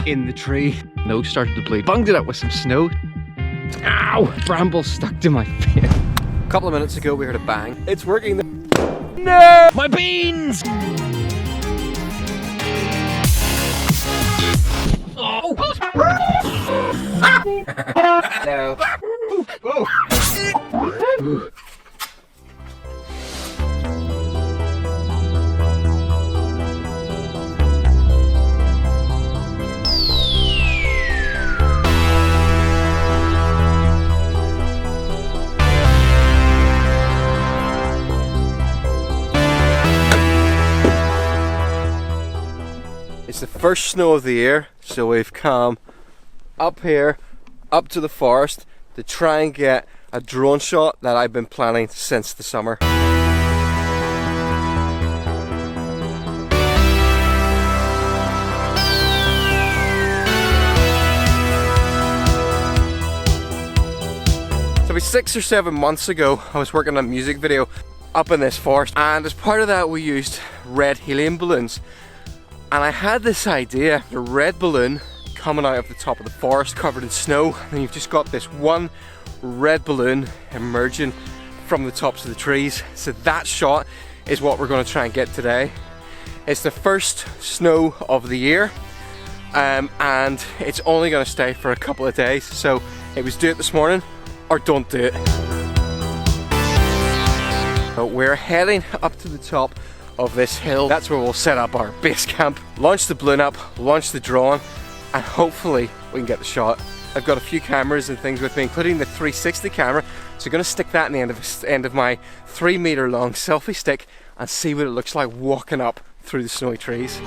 in the tree. Nose started to bleed. Bunged it up with some snow. Ow! Bramble stuck to my face. A couple of minutes ago we heard a bang. It's working. No! My beans! Oh! No. Whoa! It's the first snow of the year, so we've come up here, up to the forest to try and get a drone shot that I've been planning since the summer. So 6 or 7 months ago I was working on a music video up in this forest, and as part of that we used red helium balloons. And I had this idea, a red balloon coming out of the top of the forest covered in snow, and you've just got this one red balloon emerging from the tops of the trees. So that shot is what we're going to try and get today. It's the first snow of the year, and it's only going to stay for a couple of days. So it was do it this morning or don't do it. So we're heading up to the top of this hill. That's where we'll set up our base camp, launch the balloon up, launch the drone, and hopefully we can get the shot. I've got a few cameras and things with me, including the 360 camera, so I'm going to stick that in the end of my 3-meter long selfie stick and see what it looks like walking up through the snowy trees.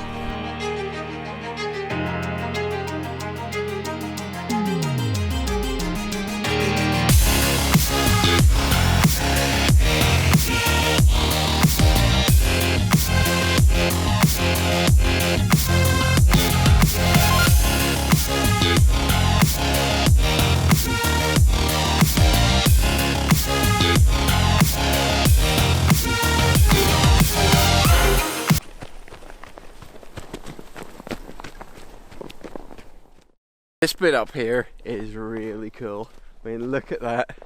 This bit up here is really cool. I mean, look at that.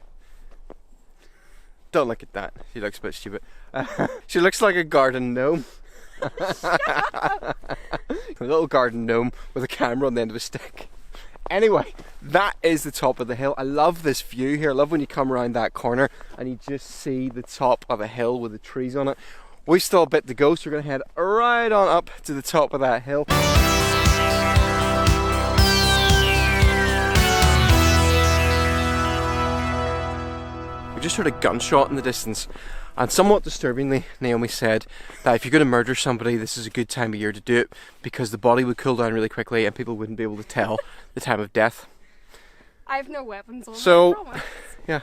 Don't look at that. She looks a bit stupid. She looks like a garden gnome. A little garden gnome with a camera on the end of a stick. Anyway, that is the top of the hill. I love this view here. I love when you come around that corner and you just see the top of a hill with the trees on it. We've still a bit to go, so we're going to head right on up to the top of that hill. Just heard a gunshot in the distance, and somewhat disturbingly Naomi said that if you're going to murder somebody, this is a good time of year to do it because the body would cool down really quickly and people wouldn't be able to tell the time of death. I have no weapons on. So yeah.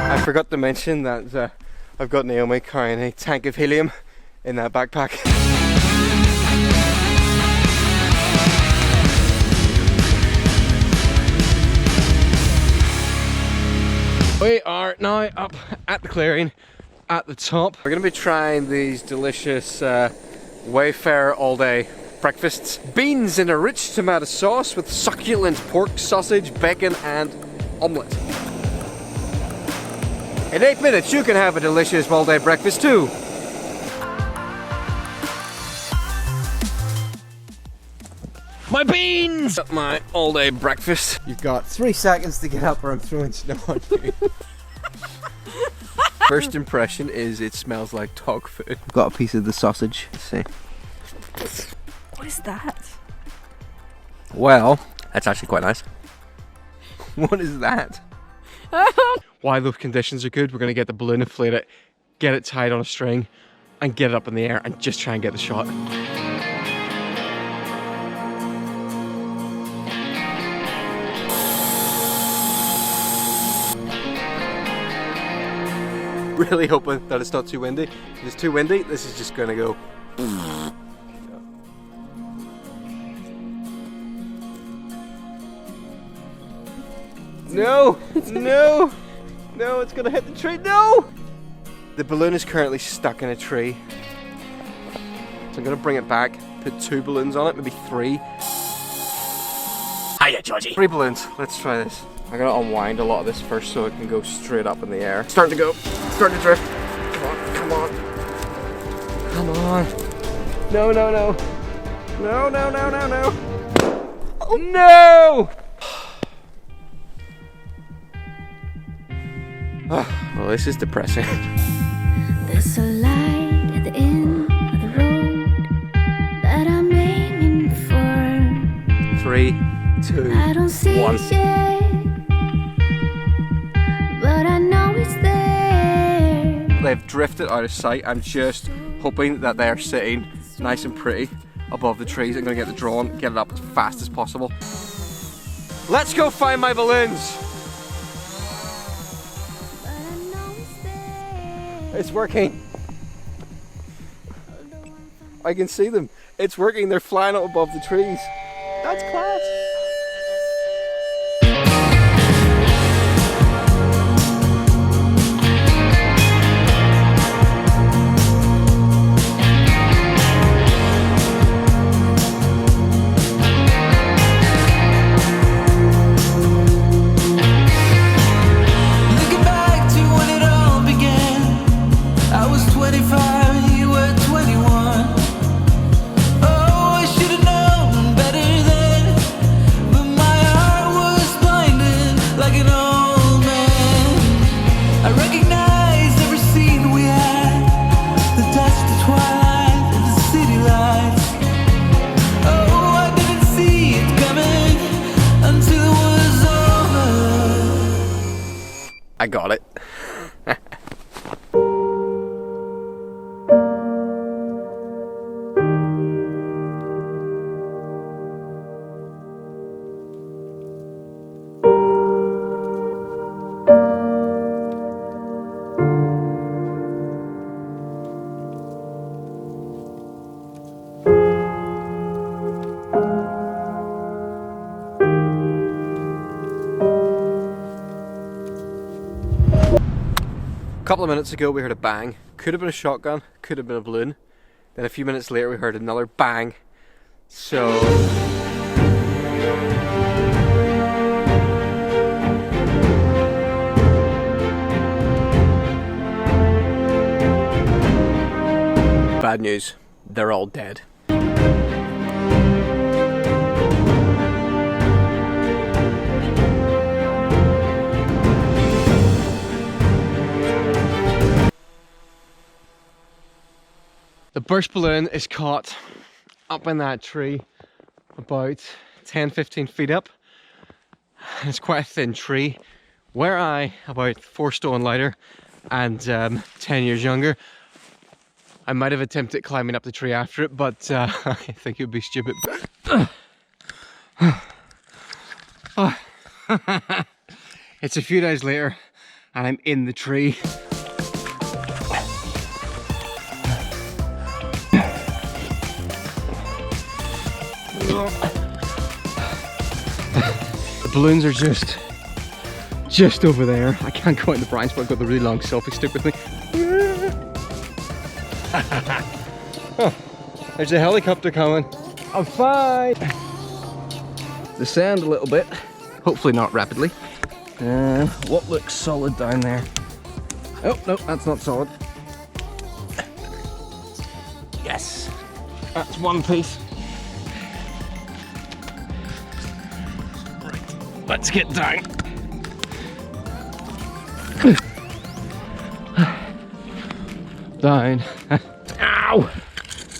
I forgot to mention that I've got Naomi carrying a tank of helium in that backpack. We are now up at the clearing at the top. We're going to be trying these delicious Wayfarer all-day breakfasts. Beans in a rich tomato sauce with succulent pork, sausage, bacon and omelette. In 8 minutes you can have a delicious all-day breakfast too. My beans! My all-day breakfast. You've got 3 seconds to get up or I'm throwing snow on you. First impression is it smells like dog food. I've got a piece of the sausage. Let's see. What is that? Well, that's actually quite nice. What is that? While those conditions are good, we're going to get the balloon inflated, get it tied on a string, and get it up in the air and just try and get the shot. Really hoping that it's not too windy. If it's too windy, this is just gonna go. No! No! No, it's gonna hit the tree. No! The balloon is currently stuck in a tree. So I'm gonna bring it back, put 2 balloons on it, maybe 3. Hiya, Georgie. 3 balloons. Let's try this. I'm gonna unwind a lot of this first so it can go straight up in the air. Starting to go. Starting to drift. Come on, come on. Come on. No, no, no. No, no, no, no, no. Oh no! Well, this is depressing. There's a light at the end of the road that I'm aiming for. 3, 2, I don't see 1. it yet, but I know it's there. They've drifted out of sight. I'm just hoping that they're sitting nice and pretty above the trees. I'm gonna get the drone, get it up as fast as possible. Let's go find my balloons. But I know it's there. It's working. I can see them. It's working. They're flying up above the trees. That's class. Looking back to when it all began, I was 25 and you were 21. Oh, I should have known better then, but my heart was blinded like an old man. I recognized every scene we had, the dusk, the twilight, and the city lights. Oh, I didn't see it coming until it was over. I got it. A couple of minutes ago we heard a bang. Could have been a shotgun, could have been a balloon. Then a few minutes later we heard another bang. So bad news, they're all dead. The burst balloon is caught up in that tree about 10-15 feet up. It's quite a thin tree. Were I about 4 stone lighter and 10 years younger, I might have attempted climbing up the tree after it, but I think it would be stupid. It's a few days later and I'm in the tree. The balloons are just over there. I can't go out in the branch, but I've got the really long selfie stick with me. Oh, there's a helicopter coming. I'm fine. Descend a little bit, hopefully not rapidly. And what looks solid down there? Oh, no, that's not solid. Yes, that's one piece. Let's get down. Down. Ow!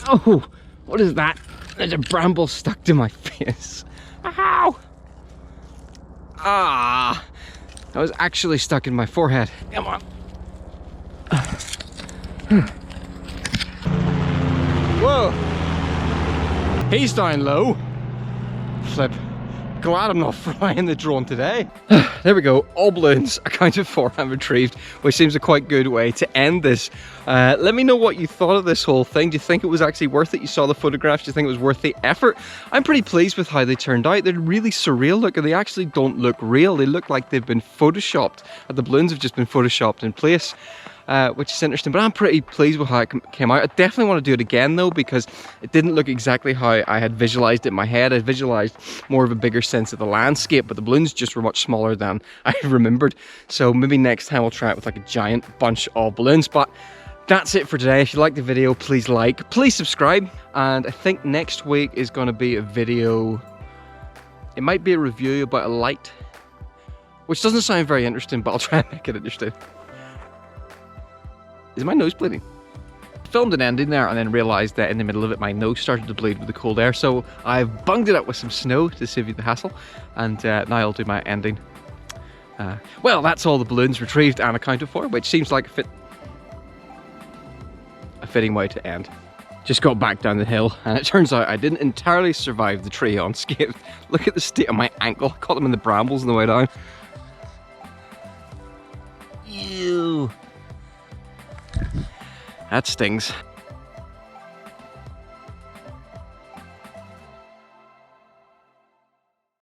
Oh, what is that? There's a bramble stuck to my face. Ow! Ah, that was actually stuck in my forehead. Come on. Whoa! He's down low. Flip. glad I'm not flying the drone today. There we go, all balloons accounted for and retrieved, which seems a quite good way to end this. Let me know what you thought of this whole thing. Do you think it was actually worth it? You saw the photographs, do you think it was worth the effort? I'm pretty pleased with how they turned out. They're really surreal looking. They actually don't look real. They look like they've been photoshopped. The balloons have just been photoshopped in place. Which is interesting, but I'm pretty pleased with how it came out. I definitely want to do it again though, because it didn't look exactly how I had visualized it in my head. I visualized more of a bigger sense of the landscape, but the balloons just were much smaller than I remembered. So maybe next time we'll try it with like a giant bunch of balloons. But that's it for today. If you liked the video, please like, please subscribe. And I think next week is going to be a video. It might be a review about a light, which doesn't sound very interesting, but I'll try and make it interesting. Is my nose bleeding? Filmed an ending there and then realised that in the middle of it my nose started to bleed with the cold air, so I've bunged it up with some snow to save you the hassle, and now I'll do my ending. Well, that's all the balloons retrieved and accounted for, which seems like a fitting way to end. Just got back down the hill and it turns out I didn't entirely survive the tree unscathed. Look at the state of my ankle. I caught them in the brambles on the way down. Ew. That stings.